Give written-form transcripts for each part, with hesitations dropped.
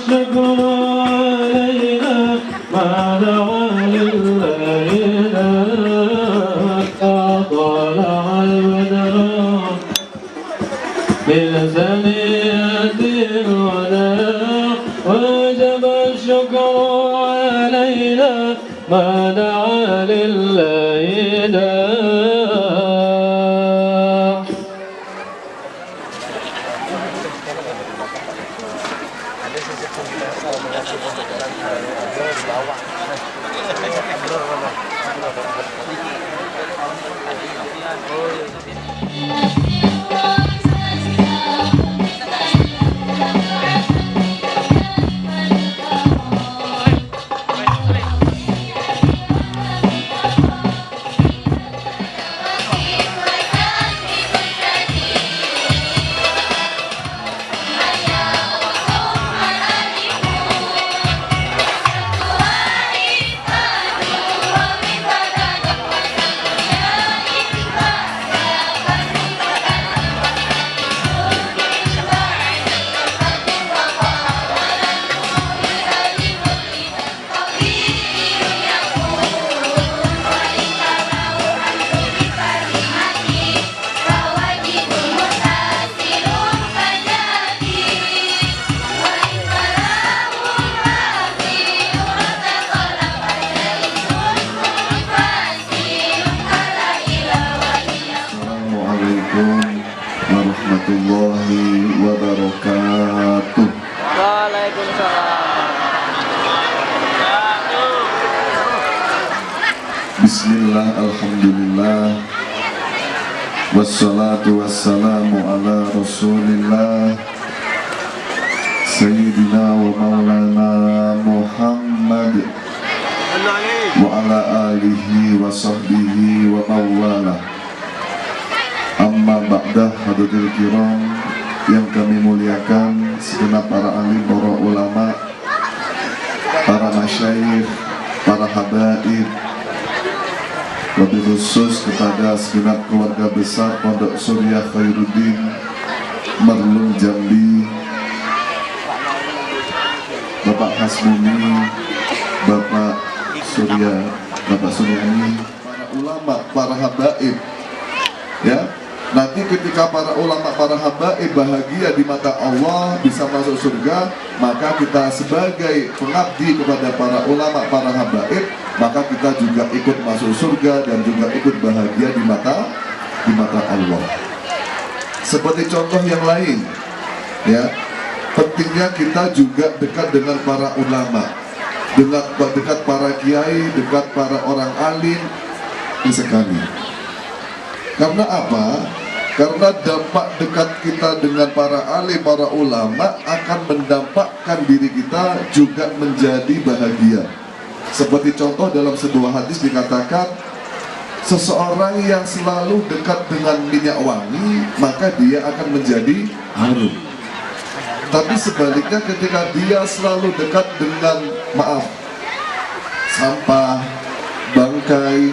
الشكر علينا ما دعا لله طلع البدر من ثنية الوداع وجب الشكر علينا ما دعا لله داع. warahmatullahi wabarakatuh. Waalaikumsalam. Bismillah, alhamdulillah, wassalatu wassalamu ala rasulillah Sayyidina wa maulana Muhammad wa ala alihi wa sahbihi wa mawala. Amma ba'dah, hadirin kiram yang kami muliakan, segenap para alim, para ulama, para masyayikh, para habaib, lebih khusus kepada segenap keluarga besar Pondok Surya Khairuddin Merlung Jambi, Bapak Hasbumi, Bapak Surya, Bapak Suryani, para ulama, para habaib, ya. Nanti ketika para ulama, para habaib bahagia di mata Allah, bisa masuk surga, maka kita sebagai pengabdi kepada para ulama, para habaib, maka kita juga ikut masuk surga dan juga ikut bahagia di mata Allah. Seperti contoh yang lain, ya, pentingnya kita juga dekat dengan para ulama, dekat para kiai, dekat para orang alim sekali. Karena apa? Karena dampak dekat kita dengan para alim, para ulama akan mendampakkan diri kita juga menjadi bahagia. Seperti contoh dalam sebuah hadis dikatakan, seseorang yang selalu dekat dengan minyak wangi, maka dia akan menjadi harum. Tapi sebaliknya ketika dia selalu dekat dengan, sampah, bangkai,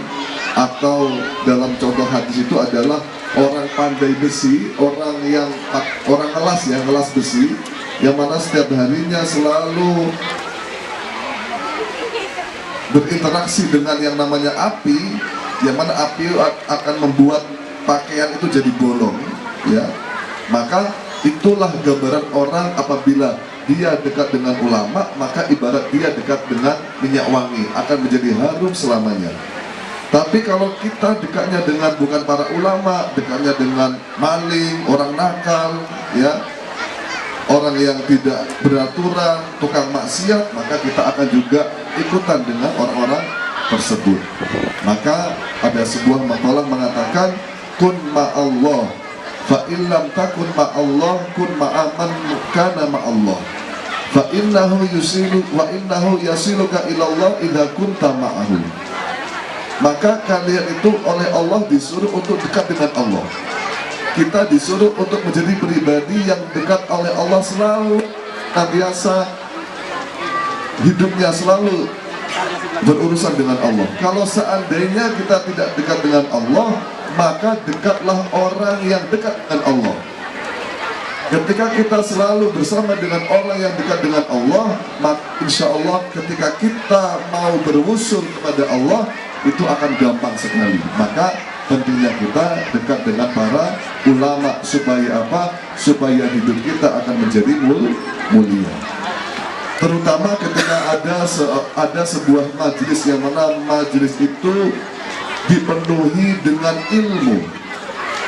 atau dalam contoh hadis itu adalah orang pandai besi, orang kelas, ya, kelas besi, yang mana setiap harinya selalu berinteraksi dengan yang namanya api, yang mana api akan membuat pakaian itu jadi bolong, ya. Maka itulah gambaran orang apabila dia dekat dengan ulama, maka ibarat dia dekat dengan minyak wangi, akan menjadi harum selamanya. Tapi kalau kita dekatnya dengan bukan para ulama, dekatnya dengan maling, orang nakal, ya, orang yang tidak beraturan, tukang maksiat, maka kita akan juga ikutan dengan orang-orang tersebut. Maka ada sebuah makalah mengatakan, kun ma'allah, fa illam takun ma'allah, kun ma'aman kana ma'allah, fa innahu yusilu wa innahu yasiluka ilallah idha kunta ma'ahu. Maka kalian itu oleh Allah disuruh untuk dekat dengan Allah. Kita disuruh untuk menjadi pribadi yang dekat oleh Allah, selalu biasa hidupnya selalu berurusan dengan Allah. Kalau seandainya kita tidak dekat dengan Allah, maka dekatlah orang yang dekat dengan Allah. Ketika kita selalu bersama dengan orang yang dekat dengan Allah, maka insya Allah ketika kita mau berwusul kepada Allah, itu akan gampang sekali. Maka pentingnya kita dekat dengan para ulama, supaya apa? Supaya hidup kita akan menjadi mulia. Terutama ketika ada sebuah majelis yang mana majelis itu dipenuhi dengan ilmu.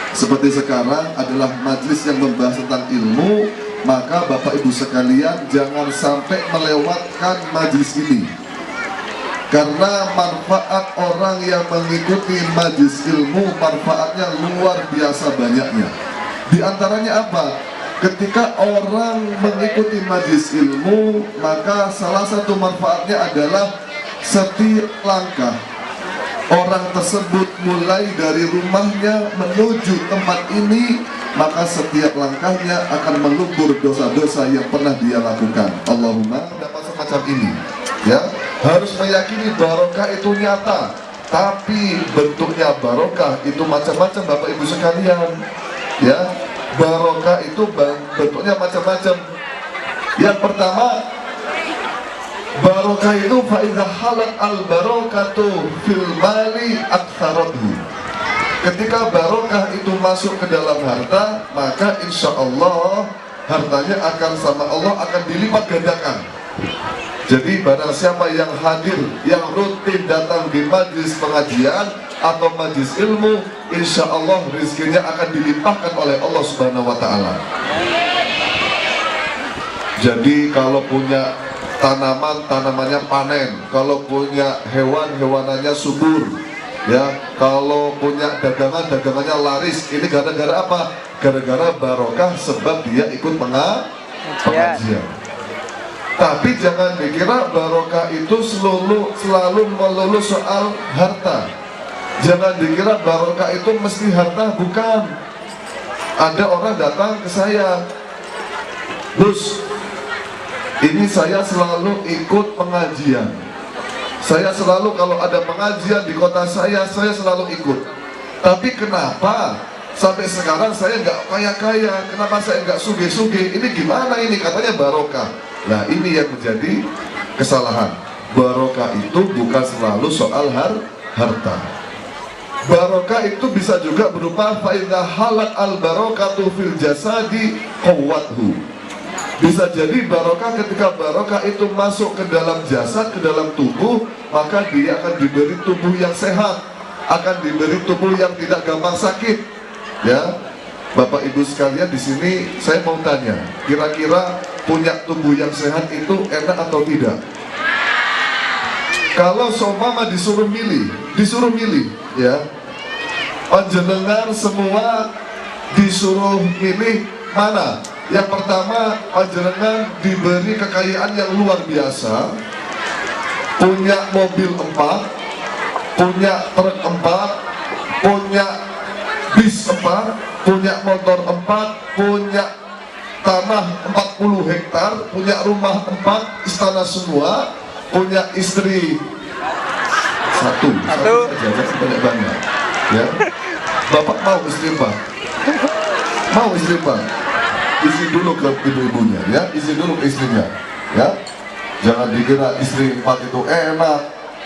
Seperti sekarang adalah majelis yang membahas tentang ilmu, maka Bapak Ibu sekalian jangan sampai melewatkan majelis ini. Karena manfaat orang yang mengikuti majelis ilmu, manfaatnya luar biasa banyaknya. Di antaranya apa? Ketika orang mengikuti majelis ilmu, maka salah satu manfaatnya adalah setiap langkah orang tersebut mulai dari rumahnya menuju tempat ini, maka setiap langkahnya akan melubur dosa-dosa yang pernah dia lakukan. Allahumma dapat semacam ini, ya. Harus meyakini barokah itu nyata, tapi bentuknya barokah itu macam-macam Bapak Ibu sekalian, ya. Barokah itu bentuknya macam-macam. Yang pertama, barokah itu fa'idah halal al-barokatu fil mali aktsarathu. Ketika barokah itu masuk ke dalam harta, maka insya Allah hartanya akan sama Allah akan dilipat gandakan. Jadi barang siapa yang hadir, yang rutin datang di majlis pengajian atau majlis ilmu, insya Allah rezekinya akan dilimpahkan oleh Allah Subhanahu wa Ta'ala. Jadi kalau punya tanaman, tanamannya panen. Kalau punya hewan, hewanannya subur. Ya, kalau punya dagangan, dagangannya laris. Ini gara-gara apa? Gara-gara barokah, sebab dia ikut pengajian. Tapi jangan dikira barokah itu selalu melulu soal harta. Jangan dikira barokah itu mesti harta, bukan. Ada orang datang ke saya, Gus, ini saya selalu ikut pengajian. Saya selalu kalau ada pengajian di kota saya selalu ikut. Tapi kenapa sampai sekarang saya nggak kaya-kaya? Kenapa saya nggak sugih-sugih? Ini gimana ini? Katanya barokah. Nah, ini yang menjadi kesalahan. Barokah itu bukan selalu soal harta. Barokah itu bisa juga berupa fa'idah halal al-barokatu fil jasadi qawwathu. Bisa jadi barokah ketika barokah itu masuk ke dalam jasad, ke dalam tubuh, maka dia akan diberi tubuh yang sehat, akan diberi tubuh yang tidak gampang sakit. Ya, Bapak Ibu sekalian di sini saya mau tanya, kira-kira punya tubuh yang sehat itu enak atau tidak? Kalau seumpama disuruh milih, ya, panjenengan semua disuruh milih mana? Yang pertama, panjenengan diberi kekayaan yang luar biasa, punya mobil 4, punya truk 4, punya bis 4, punya motor 4, punya tanah 40 hektar, punya rumah 4, istana semua, punya istri satu banyak, ya. Bapak mau istri 4? Mau istri 4? Isi dulu ke ibu-ibunya, ya, isi dulu ke istrinya, ya. Jangan dikira istri 4 itu enak,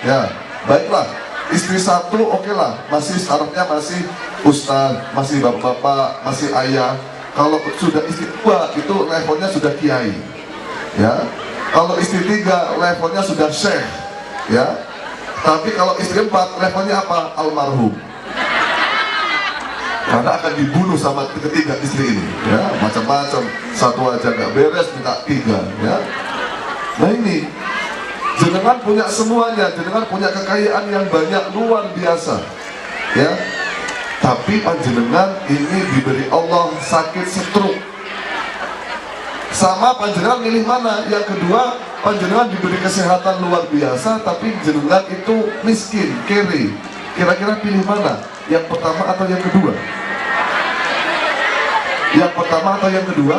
ya. Baiklah, istri 1 oke lah, masih syaratnya masih ustaz, masih bapak-bapak, masih ayah. Kalau sudah istri 2 itu levelnya sudah kiai, ya. Kalau istri 3 levelnya sudah syekh, ya. Tapi kalau istri 4 levelnya apa? Almarhum. Karena akan dibunuh sama ketiga istri ini, ya, macam-macam. Satu aja nggak beres, minta 3, ya. Nah ini, jenengan punya semuanya, jenengan punya kekayaan yang banyak, luar biasa, ya. Tapi panjenengan ini diberi Allah sakit stroke. Sama panjenengan milih mana? Yang kedua, panjenengan diberi kesehatan luar biasa, tapi jenengan itu miskin, kere. Kira-kira pilih mana? Yang pertama atau yang kedua? Yang pertama atau yang kedua?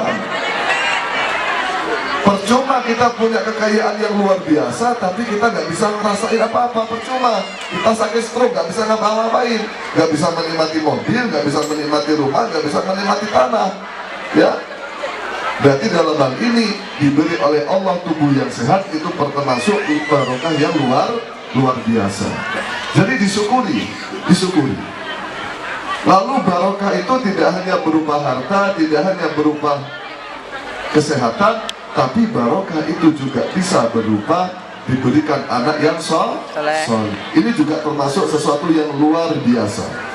Percuma kita punya kekayaan yang luar biasa, tapi kita nggak bisa ngerasain apa-apa. Percuma, kita sakit stroke, nggak bisa ngapa-ngapain, nggak bisa menikmati mobil, nggak bisa menikmati rumah, nggak bisa menikmati tanah, ya. Berarti dalam hal ini diberi oleh Allah tubuh yang sehat itu termasuk barokah yang luar biasa. Jadi disyukuri. Lalu barokah itu tidak hanya berupa harta, tidak hanya berupa kesehatan, tapi barokah itu juga bisa berupa diberikan anak yang soleh. Ini juga termasuk sesuatu yang luar biasa.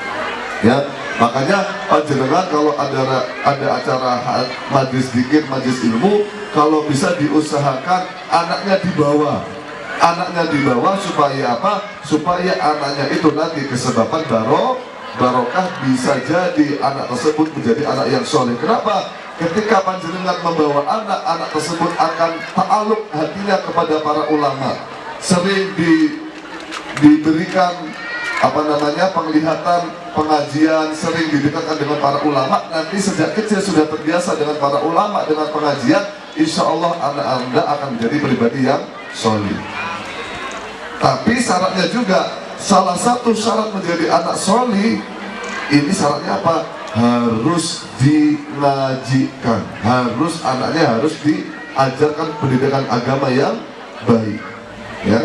Ya, makanya panjenengan kalau ada acara majlis dzikir, majlis ilmu, kalau bisa diusahakan anaknya dibawa supaya apa? Supaya anaknya itu nanti kesebaban barokah, bisa jadi anak tersebut menjadi anak yang soleh. Kenapa? Ketika panjenengan membawa anak tersebut akan ta'aluk hatinya kepada para ulama, sering diberikan penglihatan, pengajian, sering didekatkan dengan para ulama. Nanti sejak kecil sudah terbiasa dengan para ulama, dengan pengajian, insya Allah anak Anda akan menjadi pribadi yang soleh. Tapi syaratnya juga, salah satu syarat menjadi anak soleh, ini syaratnya apa? Harus dingajikan, anaknya harus diajarkan pendidikan agama yang baik. Ya,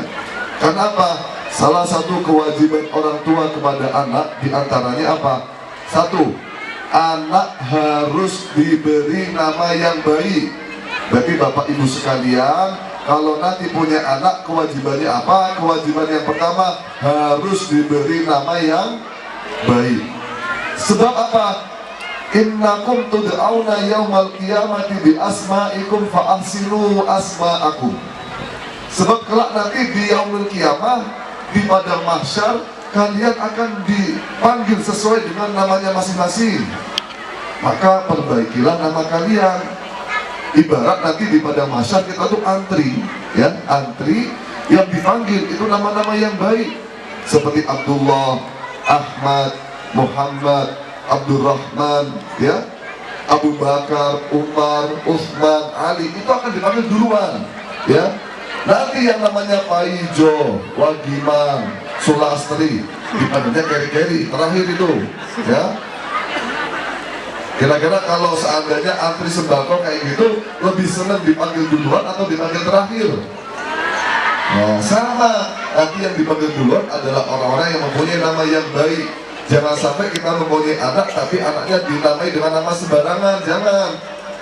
karena apa? Salah satu kewajiban orang tua kepada anak diantaranya apa? Satu, anak harus diberi nama yang baik. Berarti Bapak Ibu sekalian, kalau nanti punya anak, kewajibannya apa? Kewajiban yang pertama, harus diberi nama yang baik. Sebab apa? Innakum tud'auna yaumal qiyamati bi asma'ikum fa ahsinu asma'akum. Sebab kelak nanti di yaumul qiyamah, di padang mahsyar, kalian akan dipanggil sesuai dengan namanya masing-masing. Maka perbaikilah nama kalian. Ibarat nanti di padang mahsyar kita tuh antri, ya, antri yang dipanggil itu nama-nama yang baik, seperti Abdullah, Ahmad, Muhammad, Abdurrahman, ya, Abu Bakar, Umar, Utsman, Ali, itu akan dipanggil duluan, ya. Nanti yang namanya Paijo, Wagiman, Sulastri, dipanggilnya keri-keri, terakhir itu, ya. Kira-kira kalau seandainya antri sembako kayak gitu, lebih senang dipanggil duluan atau dipanggil terakhir? Nah, sama, nanti yang dipanggil duluan adalah orang-orang yang mempunyai nama yang baik. Jangan sampai kita mempunyai anak, tapi anaknya dinamai dengan nama sembarangan, jangan.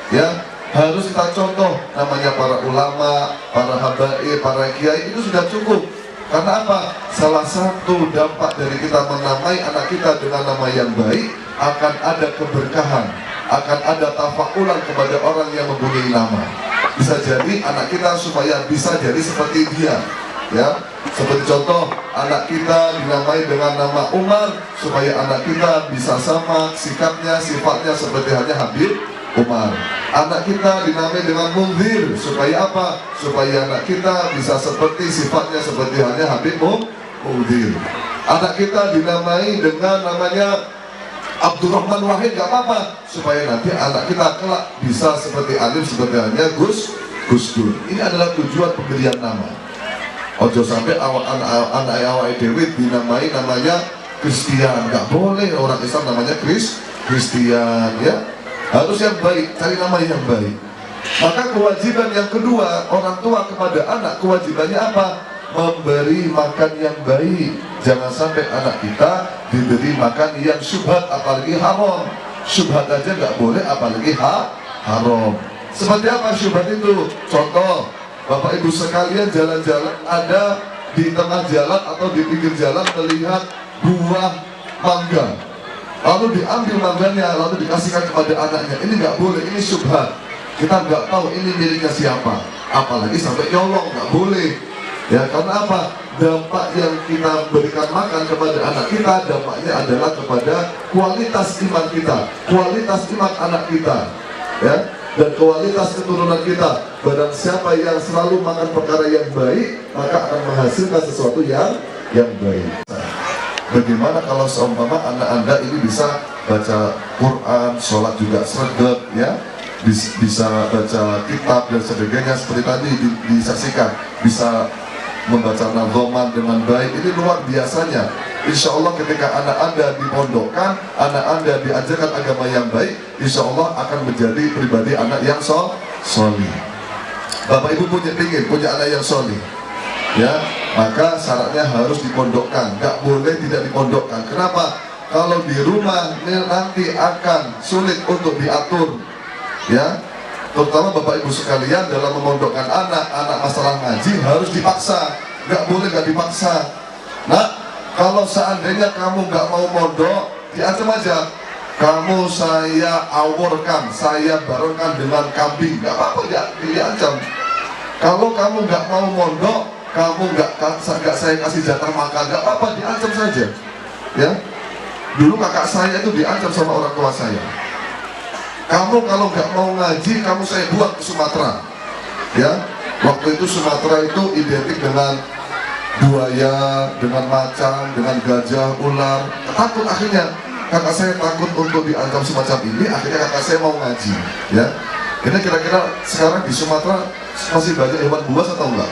Ya, harus kita contoh, namanya para ulama, para habaib, para kiai, itu sudah cukup. Karena apa? Salah satu dampak dari kita menamai anak kita dengan nama yang baik, akan ada keberkahan, akan ada tafakulan kepada orang yang mempunyai nama. Bisa jadi anak kita supaya bisa jadi seperti dia, ya. Seperti contoh, anak kita dinamai dengan nama Umar, supaya anak kita bisa sama sikapnya, sifatnya seperti halnya Habib Umar. Anak kita dinamai dengan Munzir, supaya apa? Supaya anak kita bisa seperti sifatnya seperti halnya Habib Munzir. Anak kita dinamai dengan namanya Abdurrahman Wahid, gak apa-apa, supaya nanti anak kita kelak bisa seperti Alim, seperti halnya Gus Dur. Ini adalah tujuan pemberian nama. Ojo sampai anak awak dewi dinamai namanya Kristian, gak boleh. Orang Islam namanya Kristian, ya. Harus yang baik, cari nama yang baik. Maka kewajiban yang kedua orang tua kepada anak, kewajibannya apa? Memberi makan yang baik. Jangan sampai anak kita diberi makan yang syubhat, apalagi haram. Syubhat aja nggak boleh, apalagi haram. Seperti apa syubhat itu? Contoh, Bapak Ibu sekalian jalan-jalan, ada di tengah jalan atau di pinggir jalan melihat buah mangga, lalu diambil mangganya, lalu dikasihkan kepada anaknya. Ini nggak boleh, ini syubhat. Kita nggak tahu ini miliknya siapa, apalagi sampai nyolong, nggak boleh. Ya, karena apa? Dampak yang kita berikan makan kepada anak kita, dampaknya adalah kepada kualitas iman kita, kualitas iman anak kita, ya, dan kualitas keturunan kita. Barang siapa yang selalu makan perkara yang baik, maka akan menghasilkan sesuatu yang baik. Bagaimana kalau seumpama anak Anda ini bisa baca Quran, sholat juga sregep, ya, bisa baca kitab dan sebagainya seperti tadi disaksikan, bisa membaca nadhoman dengan baik, ini luar biasanya. insya Allah ketika anak Anda dipondokkan, anak Anda diajarkan agama yang baik, insya Allah akan menjadi pribadi anak yang solih. Bapak Ibu punya anak yang solih, ya, maka syaratnya harus dipondokkan, nggak boleh tidak dipondokkan. Kenapa? Kalau di rumah nanti akan sulit untuk diatur, ya. Terutama Bapak Ibu sekalian dalam memondokkan anak masalah ngaji harus dipaksa, nggak boleh nggak dipaksa. Nah, kalau seandainya kamu nggak mau mondok, diancam aja. Kamu saya awurkan, saya barenkan dengan kambing, nggak apa-apa, diancam. Kalau kamu nggak mau mondok, kamu nggak saya kasih jatah makan, nggak apa-apa, diancam saja. Ya, dulu kakak saya itu diancam sama orang tua saya. Kamu kalau nggak mau ngaji, kamu saya buat ke Sumatera. Ya, waktu itu Sumatera itu identik dengan buaya, dengan macan, dengan gajah, ular. Takut akhirnya, kakak saya takut untuk diancam semacam ini. Akhirnya kakak saya mau ngaji. Ya, ini kira-kira sekarang di Sumatera masih banyak hewan buas atau enggak?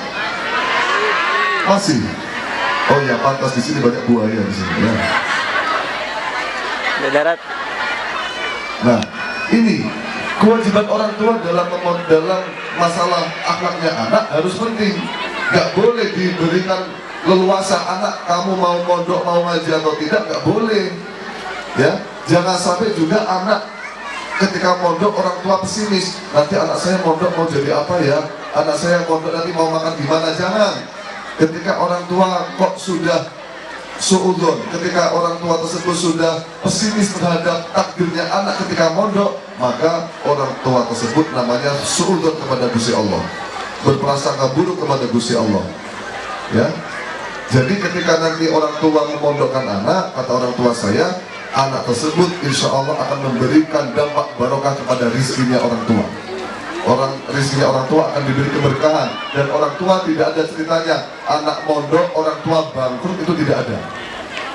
Masih. Oh ya, pantas di sini banyak buaya di sini. Ya. Darat. Nah, ini kewajiban orang tua dalam masalah akhlaknya anak harus penting. Gak boleh diberikan leluasa anak kamu mau mondok, mau ngaji atau tidak, gak boleh. Ya, jangan sampai juga anak ketika mondok orang tua pesimis. Nanti anak saya mondok mau jadi apa ya? Anak saya mondok nanti mau makan gimana? Jangan. Ketika orang tua kok sudah suudon, ketika orang tua tersebut sudah pesimis terhadap takdirnya anak ketika mondok, maka orang tua tersebut namanya suudon kepada Gusti Allah, berprasangka buruk kepada Gusti Allah. Ya, jadi ketika nanti orang tua memondokkan anak, kata orang tua saya, anak tersebut insya Allah akan memberikan dampak barokah kepada rizkinya orang tua. Rizkinya orang tua akan diberi keberkahan, dan orang tua tidak ada ceritanya anak mondok orang tua bangkrut, itu tidak ada.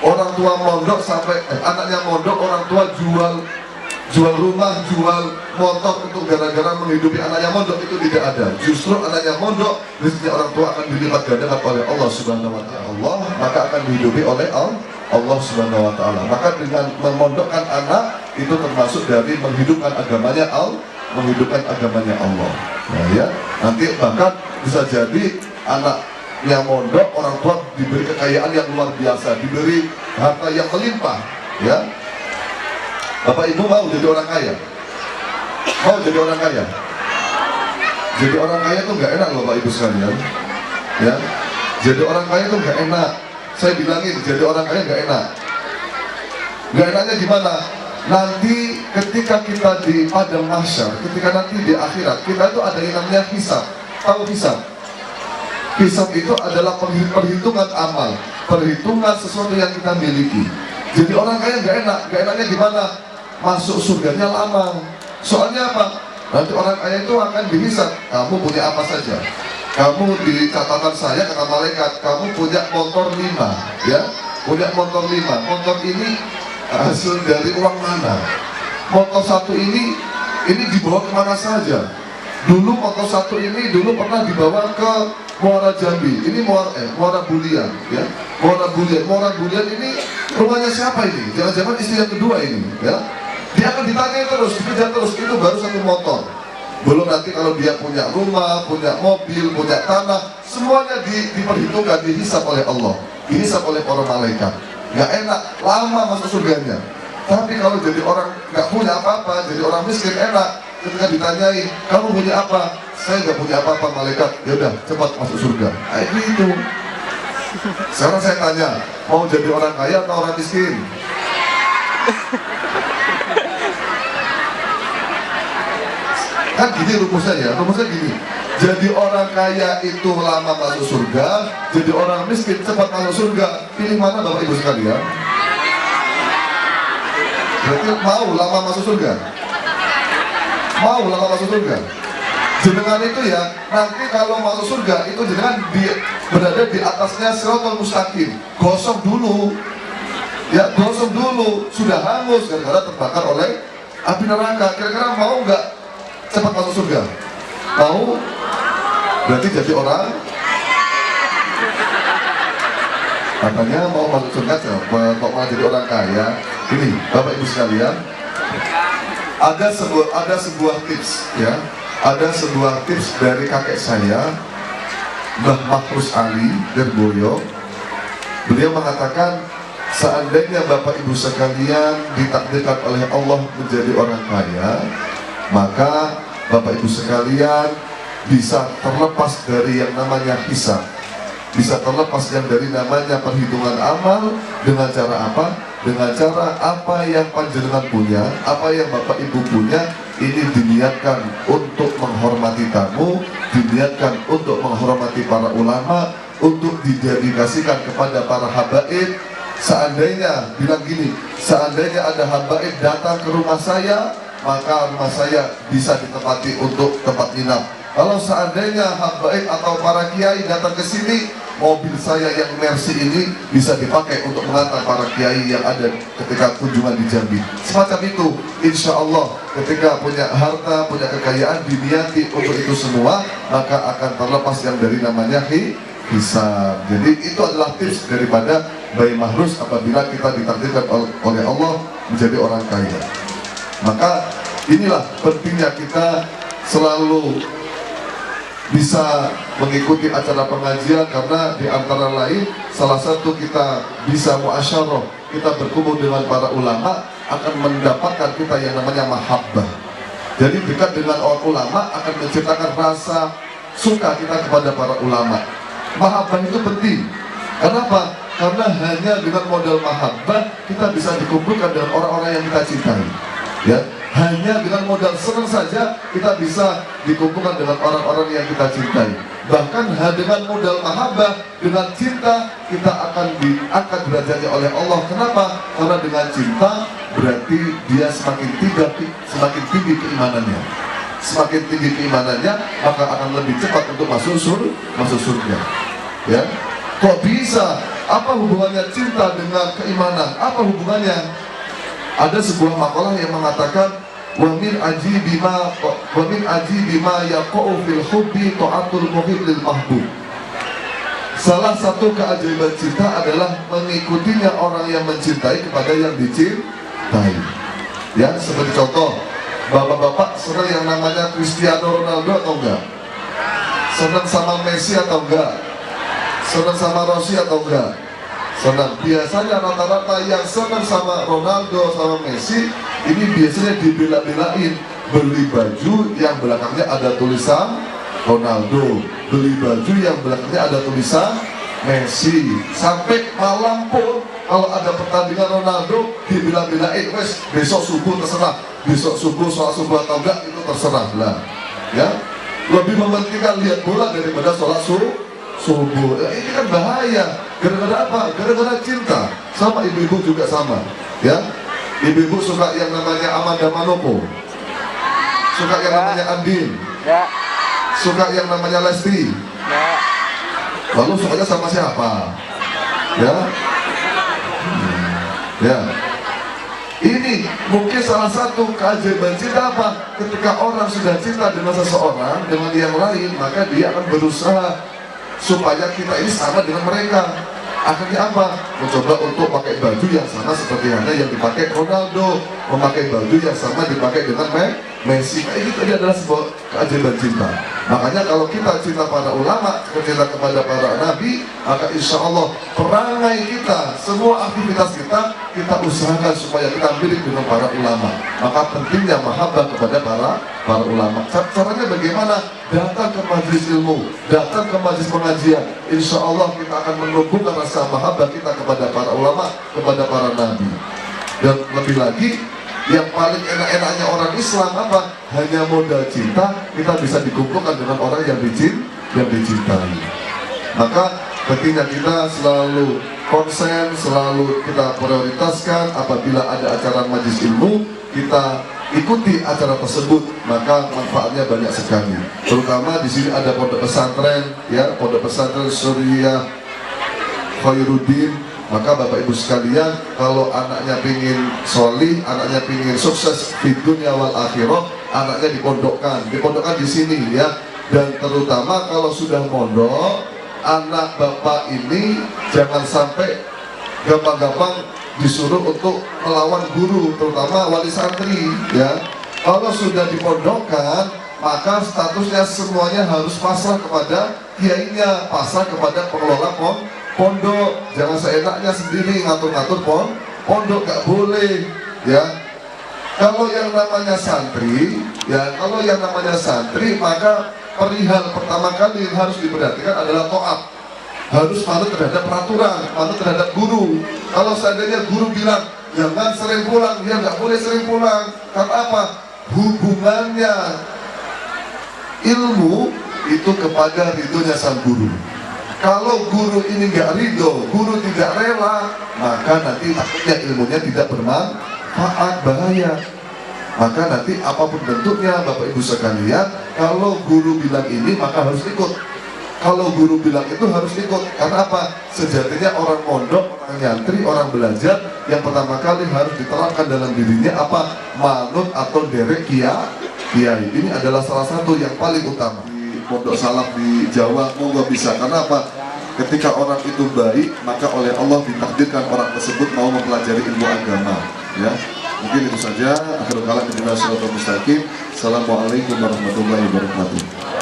Orang tua mondok sampai anaknya mondok, orang tua jual rumah, jual motor untuk gara-gara menghidupi anaknya mondok, itu tidak ada. Justru anaknya mondok, rizkinya orang tua akan dilipat gandakan oleh Allah Subhanahu wa Ta'ala, maka akan dihidupi oleh Allah Subhanahu wa Ta'ala. Maka dengan memondokkan anak itu termasuk dari menghidupkan agamanya Allah. Nah, ya, nanti bahkan bisa jadi anak yang mondok orang tua diberi kekayaan yang luar biasa, diberi harta yang melimpah. Ya, Bapak Ibu mau jadi orang kaya? Mau jadi orang kaya? Jadi orang kaya itu nggak enak loh Bapak Ibu sekalian. Ya, jadi orang kaya itu nggak enak. Saya bilangin, jadi orang kaya nggak enak. Nggak enaknya gimana? Nanti ketika kita di padang mahsyar, ketika nanti di akhirat, kita itu ada yang namanya hisab. Tahu hisab? Hisab itu adalah perhitungan amal, perhitungan sesuatu yang kita miliki. Jadi orang kaya nggak enak. Nggak enaknya gimana? Masuk surganya lama. Soalnya apa? Nanti orang kaya itu akan dihisab. Kamu punya apa saja? Kamu di catatan saya kata malaikat, kamu punya motor 5, ya? Punya motor 5. Motor ini hasil dari uang mana? Motor satu ini dibawa kemana saja? Dulu motor satu ini dulu pernah dibawa ke Muara Jambi. Ini Muara Bulian, ya. Muara Bulian ini rumahnya siapa ini? Jangan-jangan istri yang kedua ini, ya. Dia akan ditanya terus, dikejar terus. Itu baru satu motor. Belum nanti kalau dia punya rumah, punya mobil, punya tanah, semuanya diperhitungkan, dihisap oleh Allah, dihisap oleh para malaikat. Nggak enak, lama masuk surganya. Tapi kalau jadi orang nggak punya apa-apa, jadi orang miskin enak. Ketika ditanyai, kamu punya apa? Saya nggak punya apa-apa, malaikat. Ya udah, cepat masuk surga. Kayak gitu. Sekarang saya tanya, mau jadi orang kaya atau orang miskin? Kan gini rumusnya ya, rumusnya gini. Jadi orang kaya itu lama masuk surga, jadi orang miskin cepat masuk surga. Pilih mana Bapak Ibu sekalian? Berarti mau lama masuk surga? Mau lama masuk surga? Jenengan itu ya, nanti kalau masuk surga itu jenengan berada di atasnya Siratal Mustaqim. Gosong dulu, ya gosong dulu, sudah hangus gara-gara terbakar oleh api neraka. Kira-kira mau nggak cepat masuk surga? Mau? Berarti jadi orang Katanya mau masuk surga, kok malah jadi orang kaya. Ini Bapak Ibu sekalian, ada sebuah tips ya, ada sebuah tips dari kakek saya, Mbah Mahrus Ali Derboyo. Beliau mengatakan, seandainya Bapak Ibu sekalian ditakdirkan oleh Allah menjadi orang kaya, maka Bapak Ibu sekalian bisa terlepas dari yang namanya hisab, bisa terlepas yang dari namanya perhitungan amal. Dengan cara apa? Dengan cara apa yang panjenengan punya, apa yang Bapak Ibu punya, ini diniatkan untuk menghormati tamu, diniatkan untuk menghormati para ulama, untuk didedikasikan kepada para habaib. Seandainya, bilang gini, seandainya ada habaib datang ke rumah saya, maka rumah saya bisa ditempati untuk tempat nginap. Kalau seandainya habaib atau para kiai datang ke sini, mobil saya yang Mercy ini bisa dipakai untuk mengantar para kiai yang ada ketika kunjungan di Jambi. Semacam itu, insya Allah ketika punya harta, punya kekayaan, diniati untuk itu semua, maka akan terlepas yang dari namanya hisab. Jadi itu adalah tips daripada Bayi Mahrus apabila kita ditakdirkan oleh Allah menjadi orang kaya. Maka inilah pentingnya kita selalu bisa mengikuti acara pengajian, karena di antara lain salah satu kita bisa muasyarah, kita berkumpul dengan para ulama, akan mendapatkan kita yang namanya mahabbah. Jadi dekat dengan orang ulama akan menciptakan rasa suka kita kepada para ulama. Mahabbah itu penting. Kenapa? Karena hanya dengan modal mahabbah kita bisa dikumpulkan dengan orang-orang yang kita cintai. Ya, hanya dengan modal senang saja kita bisa dikumpulkan dengan orang-orang yang kita cintai. Bahkan dengan modal mahabbah, dengan cinta, kita akan diangkat derajatnya oleh Allah. Kenapa? Karena dengan cinta berarti dia semakin tinggi keimanannya. Semakin tinggi keimanannya, maka akan lebih cepat untuk masuk surga. Ya, kok bisa? Apa hubungannya cinta dengan keimanan? Apa hubungannya? Ada sebuah makalah yang mengatakan, wa min aji bima yaqa'u fil hubbi ta'atul muhib lil mahbub. Salah satu keajaiban cinta adalah mengikutinya orang yang mencintai kepada yang dicintai. Ya, seperti contoh, bapak-bapak senang yang namanya Cristiano Ronaldo atau enggak? Senang sama Messi atau enggak? Senang sama Rossi atau enggak? Senang. Biasanya rata-rata yang senang sama Ronaldo, sama Messi, ini biasanya dibela-belain, beli baju yang belakangnya ada tulisan Ronaldo, beli baju yang belakangnya ada tulisan Messi. Sampai malam pun kalau ada pertandingan Ronaldo, dibela-belain, wes besok subuh terserah, besok subuh sholat subuh atau enggak itu terserah lah. Ya, lebih mementingkan lihat bola daripada sholat subuh. Ini kan bahaya. Gara-gara apa? Gara-gara cinta. Sama ibu-ibu juga sama. Ya, ibu-ibu suka yang namanya Amanda Manopo, suka yang namanya Andin, suka yang namanya Lesti. Lalu sukanya sama siapa? Ya, ini mungkin salah satu keajaiban cinta apa? Ketika orang sudah cinta dengan seseorang, dengan yang lain, maka dia akan berusaha supaya kita ini sama dengan mereka. Akhirnya apa? Mencoba untuk pakai baju yang sama seperti halnya yang dipakai Ronaldo, memakai baju yang sama dipakai dengan Messi. Ini adalah sebuah keajaiban cinta. Makanya kalau kita cinta para ulama, cinta kepada para nabi, maka insya Allah perangai kita, semua aktivitas kita usahakan supaya kita mirip dengan para ulama. Maka pentingnya mahabbah kepada para ulama. Caranya bagaimana? Datang ke majelis ilmu, datang ke majelis pengajian. Insya Allah kita akan menumbuhkan rasa mahabbah kita kepada para ulama, kepada para nabi. Dan lebih lagi, yang paling enak-enaknya orang Islam apa? Hanya modal cinta, kita bisa dikumpulkan dengan orang yang dicintai. Maka pentingnya kita selalu konsen, selalu kita prioritaskan. Apabila ada acara majelis ilmu, kita ikuti acara tersebut, maka manfaatnya banyak sekali. Terutama di sini ada pondok pesantren, ya, pondok pesantren Surya Khairuddin. Maka Bapak Ibu sekalian, kalau anaknya pingin solih, anaknya pingin sukses di dunia wal akhirah, anaknya dipondokkan di sini ya. Dan terutama kalau sudah mondok, anak bapak ini jangan sampai gampang-gampang disuruh untuk melawan guru, terutama wali santri ya. Kalau sudah dipondokkan, maka statusnya semuanya harus pasrah kepada kiainya, pasrah kepada pengelola pondok. Jangan seenaknya sendiri ngatur-ngatur pondok, gak boleh ya. Kalau yang namanya santri, maka perihal pertama kali yang harus diperhatikan adalah taat. Harus manut terhadap peraturan, manut terhadap guru. Kalau seandainya guru bilang jangan sering pulang, ya nggak boleh sering pulang. Karena apa? Hubungannya ilmu itu kepada ridhonya sang guru. Kalau guru ini nggak ridho, guru tidak rela, maka nanti takutnya ilmunya tidak bermanfaat, bahaya. Maka nanti apapun bentuknya, Bapak Ibu sekalian, kalau guru bilang ini maka harus ikut. Kalau guru bilang itu harus ikut. Karena apa? Sejatinya orang pondok, orang nyantri, orang belajar, yang pertama kali harus diterapkan dalam dirinya apa? Manut atau derek kiai. Ini adalah salah satu yang paling utama. Di pondok salaf di Jawa moga bisa. Karena apa? Ketika orang itu baik, maka oleh Allah ditakdirkan orang tersebut mau mempelajari ilmu agama. Ya, mungkin itu saja. Akhirul kalam, Assalamualaikum warahmatullahi wabarakatuh.